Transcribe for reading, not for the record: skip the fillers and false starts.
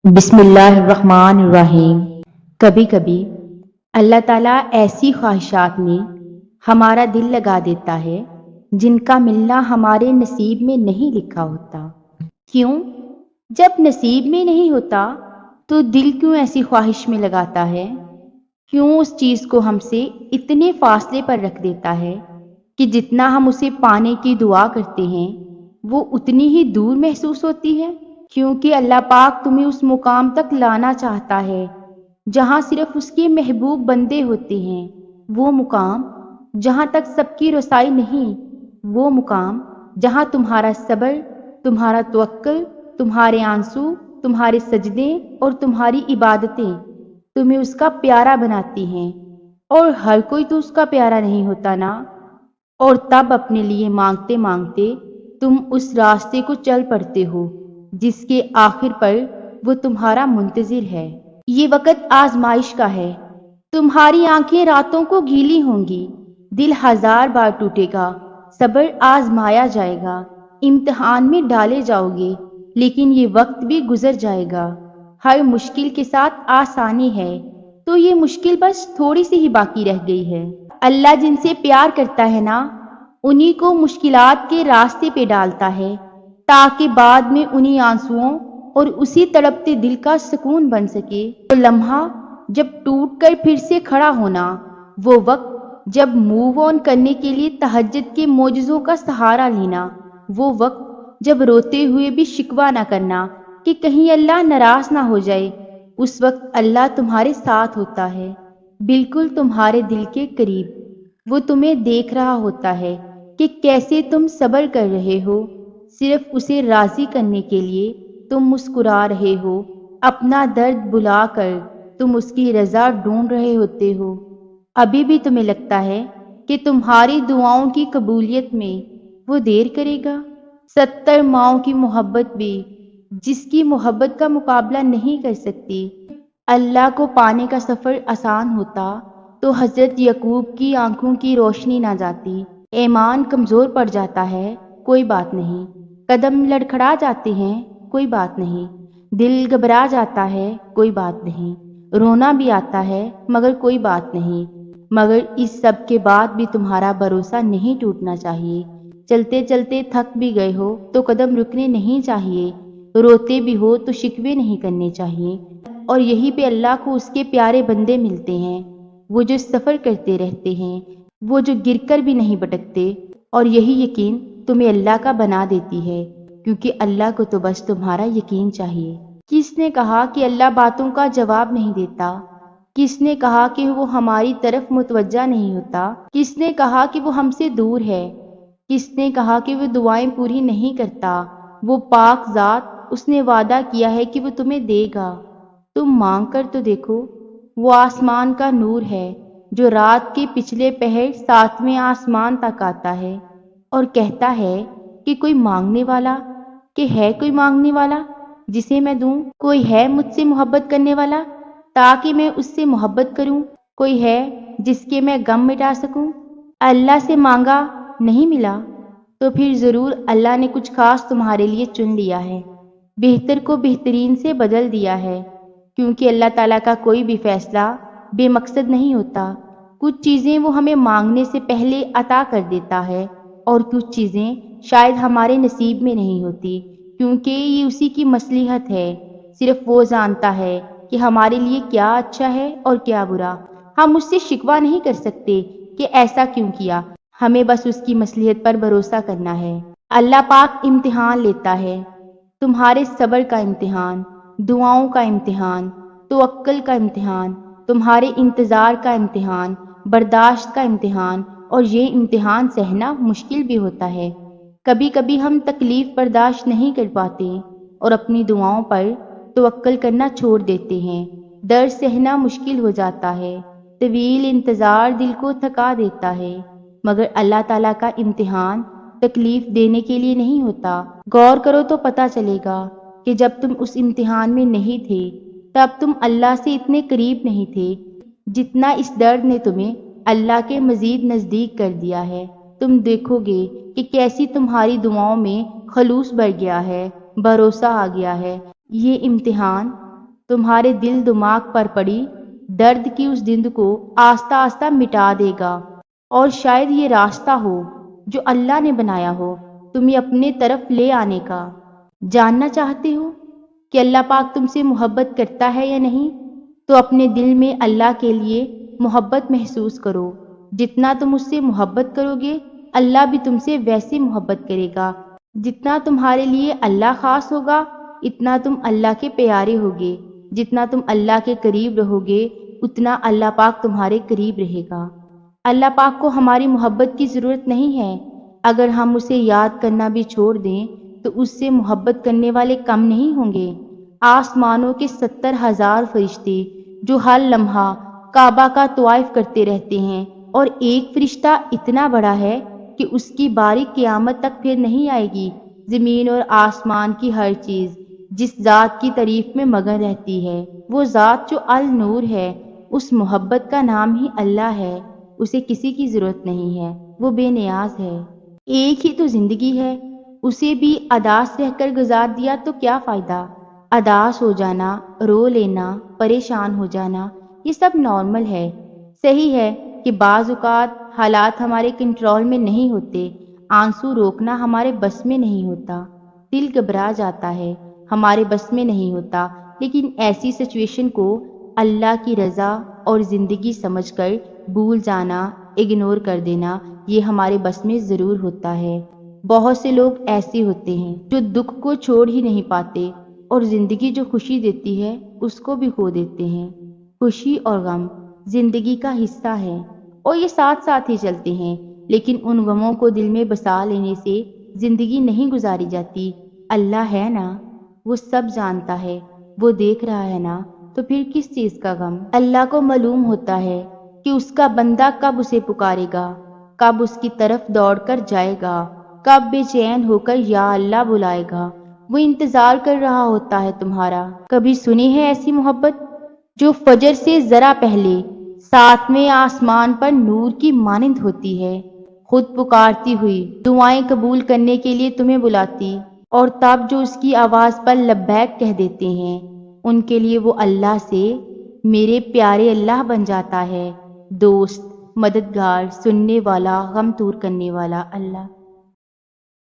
بسم اللہ الرحمن الرحیم۔ کبھی کبھی اللہ تعالیٰ ایسی خواہشات میں ہمارا دل لگا دیتا ہے جن کا ملنا ہمارے نصیب میں نہیں لکھا ہوتا۔ کیوں؟ جب نصیب میں نہیں ہوتا تو دل کیوں ایسی خواہش میں لگاتا ہے؟ کیوں اس چیز کو ہم سے اتنے فاصلے پر رکھ دیتا ہے کہ جتنا ہم اسے پانے کی دعا کرتے ہیں وہ اتنی ہی دور محسوس ہوتی ہے؟ کیونکہ اللہ پاک تمہیں اس مقام تک لانا چاہتا ہے جہاں صرف اس کے محبوب بندے ہوتے ہیں، وہ مقام جہاں تک سب کی رسائی نہیں، وہ مقام جہاں تمہارا صبر، تمہارا توکل، تمہارے آنسو، تمہارے سجدے اور تمہاری عبادتیں تمہیں اس کا پیارا بناتی ہیں۔ اور ہر کوئی تو اس کا پیارا نہیں ہوتا نا، اور تب اپنے لیے مانگتے مانگتے تم اس راستے کو چل پڑتے ہو جس کے آخر پر وہ تمہارا منتظر ہے۔ یہ وقت آزمائش کا ہے، تمہاری آنکھیں راتوں کو گیلی ہوں گی، دل ہزار بار ٹوٹے گا، صبر آزمایا جائے گا، امتحان میں ڈالے جاؤ گے، لیکن یہ وقت بھی گزر جائے گا۔ ہر مشکل کے ساتھ آسانی ہے، تو یہ مشکل بس تھوڑی سی ہی باقی رہ گئی ہے۔ اللہ جن سے پیار کرتا ہے نا، انہی کو مشکلات کے راستے پہ ڈالتا ہے تاکہ بعد میں انہی آنسوؤں اور اسی تڑپتے دل کا سکون بن سکے۔ وہ لمحہ جب ٹوٹ کر پھر سے کھڑا ہونا، وہ وقت جب موو آن کرنے کے لیے تہجد کے معجزوں کا سہارا لینا، وہ وقت جب روتے ہوئے بھی شکوہ نہ کرنا کہ کہیں اللہ ناراض نہ ہو جائے، اس وقت اللہ تمہارے ساتھ ہوتا ہے، بالکل تمہارے دل کے قریب۔ وہ تمہیں دیکھ رہا ہوتا ہے کہ کیسے تم صبر کر رہے ہو، صرف اسے راضی کرنے کے لیے تم مسکرا رہے ہو، اپنا درد بلا کر تم اس کی رضا ڈھونڈ رہے ہوتے ہو۔ ابھی بھی تمہیں لگتا ہے کہ تمہاری دعاؤں کی قبولیت میں وہ دیر کرے گا؟ 70 ماؤں کی محبت بھی جس کی محبت کا مقابلہ نہیں کر سکتی۔ اللہ کو پانے کا سفر آسان ہوتا تو حضرت یعقوب کی آنکھوں کی روشنی نہ جاتی۔ ایمان کمزور پڑ جاتا ہے، کوئی بات نہیں، قدم لڑکھڑا جاتے ہیں، کوئی بات نہیں، دل گھبرا جاتا ہے، کوئی بات نہیں، رونا بھی آتا ہے، مگر کوئی بات نہیں، مگر اس سب کے بعد بھی تمہارا بھروسہ نہیں ٹوٹنا چاہیے۔ چلتے چلتے تھک بھی گئے ہو تو قدم رکنے نہیں چاہیے، روتے بھی ہو تو شکوے نہیں کرنے چاہیے۔ اور یہی پہ اللہ کو اس کے پیارے بندے ملتے ہیں، وہ جو سفر کرتے رہتے ہیں، وہ جو گر کر بھی نہیں بھٹکتے، اور یہی یقین تمہیں اللہ کا بنا دیتی ہے، کیونکہ اللہ کو تو بس تمہارا یقین چاہیے۔ کس نے کہا کہ اللہ باتوں کا جواب نہیں دیتا؟ کس نے کہا کہ وہ ہماری طرف متوجہ نہیں ہوتا؟ کس نے کہا کہ وہ ہم سے دور ہے؟ کس نے کہا کہ وہ دعائیں پوری نہیں کرتا؟ وہ پاک ذات، اس نے وعدہ کیا ہے کہ وہ تمہیں دے گا، تم مانگ کر تو دیکھو۔ وہ آسمان کا نور ہے جو رات کے پچھلے پہر 7ویں آسمان تک آتا ہے اور کہتا ہے کہ کوئی مانگنے والا، کہ ہے کوئی مانگنے والا جسے میں دوں؟ کوئی ہے مجھ سے محبت کرنے والا تاکہ میں اس سے محبت کروں؟ کوئی ہے جس کے میں غم مٹا سکوں؟ اللہ سے مانگا نہیں ملا تو پھر ضرور اللہ نے کچھ خاص تمہارے لیے چن لیا ہے، بہتر کو بہترین سے بدل دیا ہے، کیونکہ اللہ تعالیٰ کا کوئی بھی فیصلہ بے مقصد نہیں ہوتا۔ کچھ چیزیں وہ ہمیں مانگنے سے پہلے عطا کر دیتا ہے، اور کچھ چیزیں شاید ہمارے نصیب میں نہیں ہوتی، کیونکہ یہ اسی کی مصلحت ہے۔ صرف وہ جانتا ہے کہ ہمارے لیے کیا اچھا ہے اور کیا برا۔ ہم اس سے شکوہ نہیں کر سکتے کہ ایسا کیوں کیا، ہمیں بس اس کی مصلحت پر بھروسہ کرنا ہے۔ اللہ پاک امتحان لیتا ہے، تمہارے صبر کا امتحان، دعاؤں کا امتحان، توکل کا امتحان، تمہارے انتظار کا امتحان، برداشت کا امتحان، اور یہ امتحان سہنا مشکل بھی ہوتا ہے۔ کبھی کبھی ہم تکلیف برداشت نہیں کر پاتے اور اپنی دعاؤں پر توکل کرنا چھوڑ دیتے ہیں۔ درد سہنا مشکل ہو جاتا ہے، طویل انتظار دل کو تھکا دیتا ہے، مگر اللہ تعالیٰ کا امتحان تکلیف دینے کے لیے نہیں ہوتا۔ غور کرو تو پتہ چلے گا کہ جب تم اس امتحان میں نہیں تھے تب تم اللہ سے اتنے قریب نہیں تھے جتنا اس درد نے تمہیں اللہ کے مزید نزدیک کر دیا ہے۔ تم دیکھو گے کہ کیسی تمہاری دعاؤں میں خلوص بڑھ گیا ہے، بھروسہ آ گیا ہے۔ یہ امتحان تمہارے دل دماغ پر پڑی درد کی اس دند کو آہستہ آہستہ مٹا دے گا، اور شاید یہ راستہ ہو جو اللہ نے بنایا ہو تمہیں اپنے طرف لے آنے کا۔ جاننا چاہتے ہو کہ اللہ پاک تم سے محبت کرتا ہے یا نہیں؟ تو اپنے دل میں اللہ کے لیے محبت محسوس کرو۔ جتنا تم اس سے محبت کرو گے اللہ بھی تم سے ویسے محبت کرے گا۔ جتنا تمہارے لیے اللہ خاص ہوگا اتنا تم اللہ کے پیارے ہوگے۔ جتنا تم اللہ کے قریب رہو گے اتنا اللہ پاک تمہارے قریب رہے گا۔ اللہ پاک کو ہماری محبت کی ضرورت نہیں ہے۔ اگر ہم اسے یاد کرنا بھی چھوڑ دیں تو اس سے محبت کرنے والے کم نہیں ہوں گے۔ آسمانوں کے 70,000 فرشتے جو ہر لمحہ کعبہ کا طواف کرتے رہتے ہیں، اور ایک فرشتہ اتنا بڑا ہے کہ اس کی باری قیامت تک پھر نہیں آئے گی۔ زمین اور آسمان کی ہر چیز جس ذات کی تعریف میں مگن رہتی ہے، وہ ذات جو النور ہے، اس محبت کا نام ہی اللہ ہے۔ اسے کسی کی ضرورت نہیں ہے، وہ بے نیاز ہے۔ ایک ہی تو زندگی ہے، اسے بھی اداس رہ کر گزار دیا تو کیا فائدہ؟ اداس ہو جانا، رو لینا، پریشان ہو جانا، یہ سب نارمل ہے۔ صحیح ہے کہ بعض اوقات حالات ہمارے کنٹرول میں نہیں ہوتے، آنسو روکنا ہمارے بس میں نہیں ہوتا، دل گھبرا جاتا ہے، ہمارے بس میں نہیں ہوتا، لیکن ایسی سچویشن کو اللہ کی رضا اور زندگی سمجھ کر بھول جانا، اگنور کر دینا، یہ ہمارے بس میں ضرور ہوتا ہے۔ بہت سے لوگ ایسے ہوتے ہیں جو دکھ کو چھوڑ ہی نہیں پاتے، اور زندگی جو خوشی دیتی ہے اس کو بھی کھو دیتے ہیں۔ خوشی اور غم زندگی کا حصہ ہے اور یہ ساتھ ساتھ ہی چلتے ہیں، لیکن ان غموں کو دل میں بسا لینے سے زندگی نہیں گزاری جاتی۔ اللہ ہے نا، وہ سب جانتا ہے، وہ دیکھ رہا ہے نا، تو پھر کس چیز کا غم؟ اللہ کو معلوم ہوتا ہے کہ اس کا بندہ کب اسے پکارے گا، کب اس کی طرف دوڑ کر جائے گا، کب بے چین ہو کر یا اللہ بلائے گا۔ وہ انتظار کر رہا ہوتا ہے تمہارا۔ کبھی سنی ہے ایسی محبت جو فجر سے ذرا پہلے ساتویں آسمان پر نور کی مانند ہوتی ہے، خود پکارتی ہوئی دعائیں قبول کرنے کے لیے تمہیں بلاتی، اور تب جو اس کی آواز پر لبیک کہہ دیتے ہیں ان کے لیے وہ اللہ سے میرے پیارے اللہ بن جاتا ہے، دوست، مددگار، سننے والا، غم دور کرنے والا اللہ۔